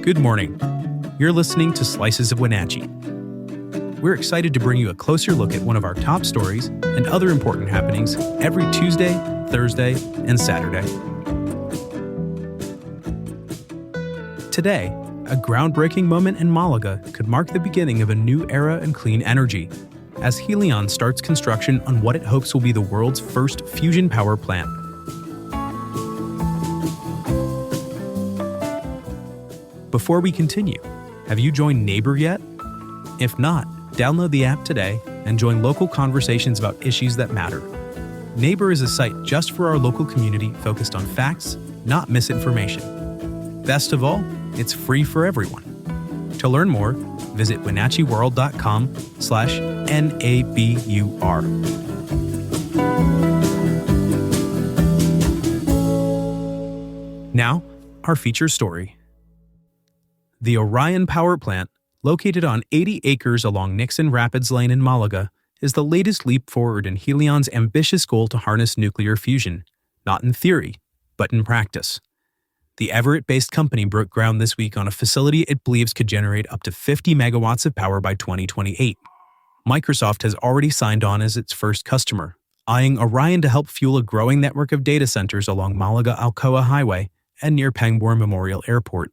Good morning. You're listening to Slices of Wenatchee. We're excited to bring you a closer look at one of our top stories and other important happenings every Tuesday, Thursday, and Saturday. Today, a groundbreaking moment in Malaga could mark the beginning of a new era in clean energy, as Helion starts construction on what it hopes will be the world's first fusion power plant. Before we continue, have you joined Neighbor yet? If not, download the app today and join local conversations about issues that matter. Neighbor is a site just for our local community focused on facts, not misinformation. Best of all, it's free for everyone. To learn more, visit wenatcheeworld.com/NABUR. Now, our feature story. The Orion Power Plant, located on 80 acres along Nixon Rapids Lane in Malaga, is the latest leap forward in Helion's ambitious goal to harness nuclear fusion, not in theory, but in practice. The Everett-based company broke ground this week on a facility it believes could generate up to 50 megawatts of power by 2028. Microsoft has already signed on as its first customer, eyeing Orion to help fuel a growing network of data centers along Malaga-Alcoa Highway and near Pangbourne Memorial Airport.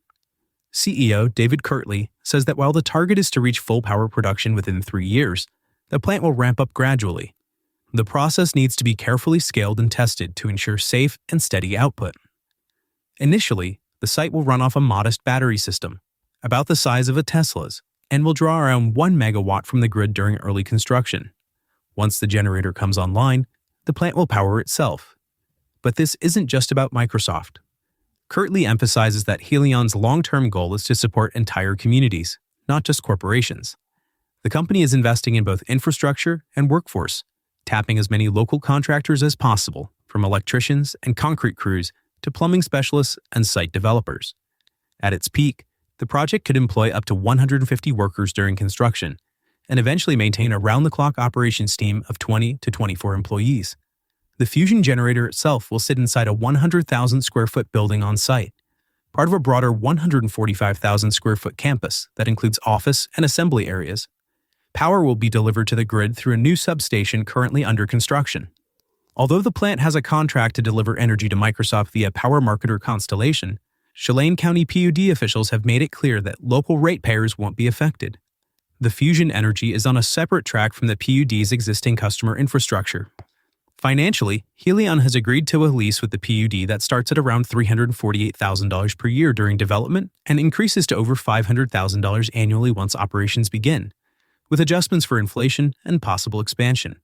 CEO David Kirtley says that while the target is to reach full power production within 3 years, the plant will ramp up gradually. The process needs to be carefully scaled and tested to ensure safe and steady output. Initially, the site will run off a modest battery system, about the size of a Tesla's, and will draw around 1 megawatt from the grid during early construction. Once the generator comes online, the plant will power itself. But this isn't just about Microsoft. Kirtley emphasizes that Helion's long-term goal is to support entire communities, not just corporations. The company is investing in both infrastructure and workforce, tapping as many local contractors as possible, from electricians and concrete crews to plumbing specialists and site developers. At its peak, the project could employ up to 150 workers during construction and eventually maintain a round-the-clock operations team of 20 to 24 employees. The fusion generator itself will sit inside a 100,000 square foot building on site, part of a broader 145,000 square foot campus that includes office and assembly areas. Power will be delivered to the grid through a new substation currently under construction. Although the plant has a contract to deliver energy to Microsoft via power marketer Constellation, Chelan County PUD officials have made it clear that local ratepayers won't be affected. The fusion energy is on a separate track from the PUD's existing customer infrastructure. Financially, Helion has agreed to a lease with the PUD that starts at around $348,000 per year during development and increases to over $500,000 annually once operations begin, with adjustments for inflation and possible expansion.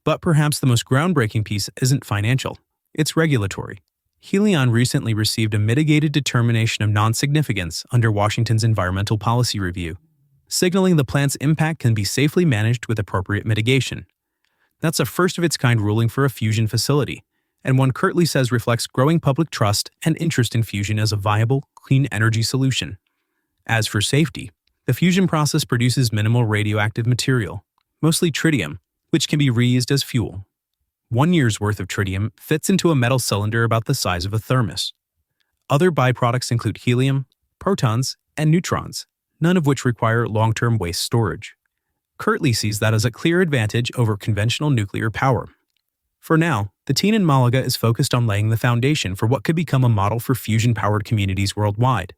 But perhaps the most groundbreaking piece isn't financial, it's regulatory. Helion recently received a mitigated determination of non-significance under Washington's Environmental Policy Review, signaling the plant's impact can be safely managed with appropriate mitigation. That's a first-of-its-kind ruling for a fusion facility, and one Kirtley says reflects growing public trust and interest in fusion as a viable, clean energy solution. As for safety, the fusion process produces minimal radioactive material, mostly tritium, which can be reused as fuel. 1 year's worth of tritium fits into a metal cylinder about the size of a thermos. Other byproducts include helium, protons, and neutrons, none of which require long-term waste storage. Kirtley sees that as a clear advantage over conventional nuclear power. For now, the team in Malaga is focused on laying the foundation for what could become a model for fusion-powered communities worldwide.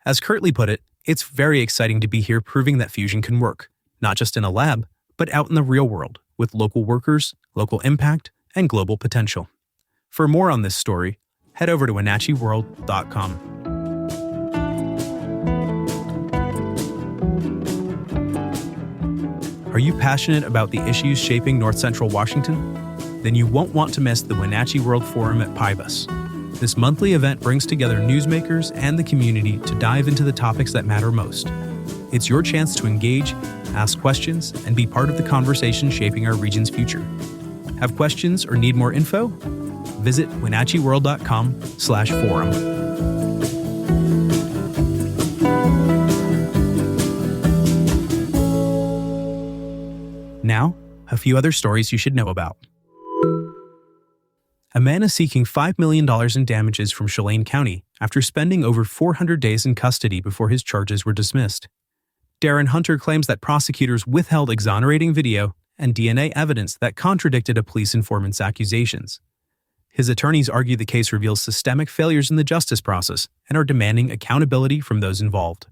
As Kirtley put it, it's very exciting to be here proving that fusion can work, not just in a lab, but out in the real world, with local workers, local impact, and global potential. For more on this story, head over to wenatcheeworld.com. Are you passionate about the issues shaping North Central Washington? Then you won't want to miss the Wenatchee World Forum at Pybus. This monthly event brings together newsmakers and the community to dive into the topics that matter most. It's your chance to engage, ask questions, and be part of the conversation shaping our region's future. Have questions or need more info? Visit wenatcheeworld.com/forum. Now, a few other stories you should know about. A man is seeking $5 million in damages from Chelan County after spending over 400 days in custody before his charges were dismissed. Darren Hunter claims that prosecutors withheld exonerating video and DNA evidence that contradicted a police informant's accusations. His attorneys argue the case reveals systemic failures in the justice process and are demanding accountability from those involved.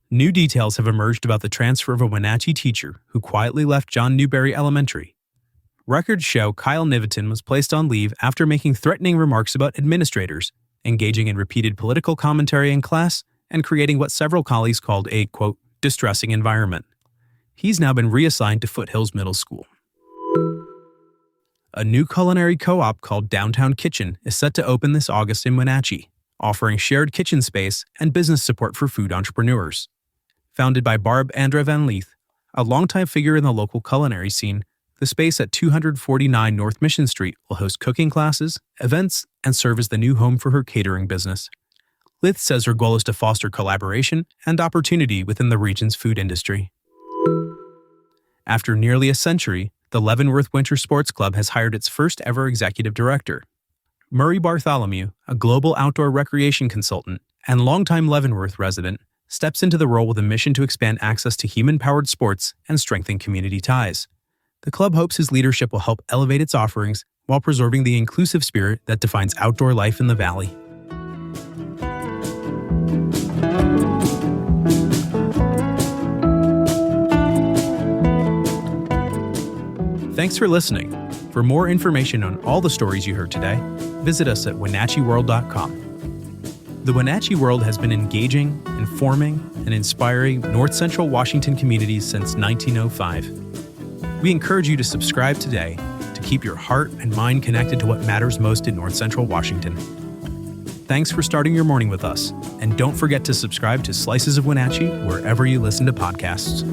New details have emerged about the transfer of a Wenatchee teacher who quietly left John Newberry Elementary. Records show Kyle Niviton was placed on leave after making threatening remarks about administrators, engaging in repeated political commentary in class, and creating what several colleagues called a, quote, distressing environment. He's now been reassigned to Foothills Middle School. A new culinary co-op called Downtown Kitchen is set to open this August in Wenatchee, offering shared kitchen space and business support for food entrepreneurs. Founded by Barb Andra Van Leith, a longtime figure in the local culinary scene, the space at 249 North Mission Street will host cooking classes, events, and serve as the new home for her catering business. Leith says her goal is to foster collaboration and opportunity within the region's food industry. After nearly a century, the Leavenworth Winter Sports Club has hired its first ever executive director. Murray Bartholomew, a global outdoor recreation consultant and longtime Leavenworth resident, steps into the role with a mission to expand access to human-powered sports and strengthen community ties. The club hopes his leadership will help elevate its offerings while preserving the inclusive spirit that defines outdoor life in the valley. Thanks for listening. For more information on all the stories you heard today, visit us at WenatcheeWorld.com. The Wenatchee World has been engaging, informing, and inspiring North Central Washington communities since 1905. We encourage you to subscribe today to keep your heart and mind connected to what matters most in North Central Washington. Thanks for starting your morning with us, and don't forget to subscribe to Slices of Wenatchee wherever you listen to podcasts.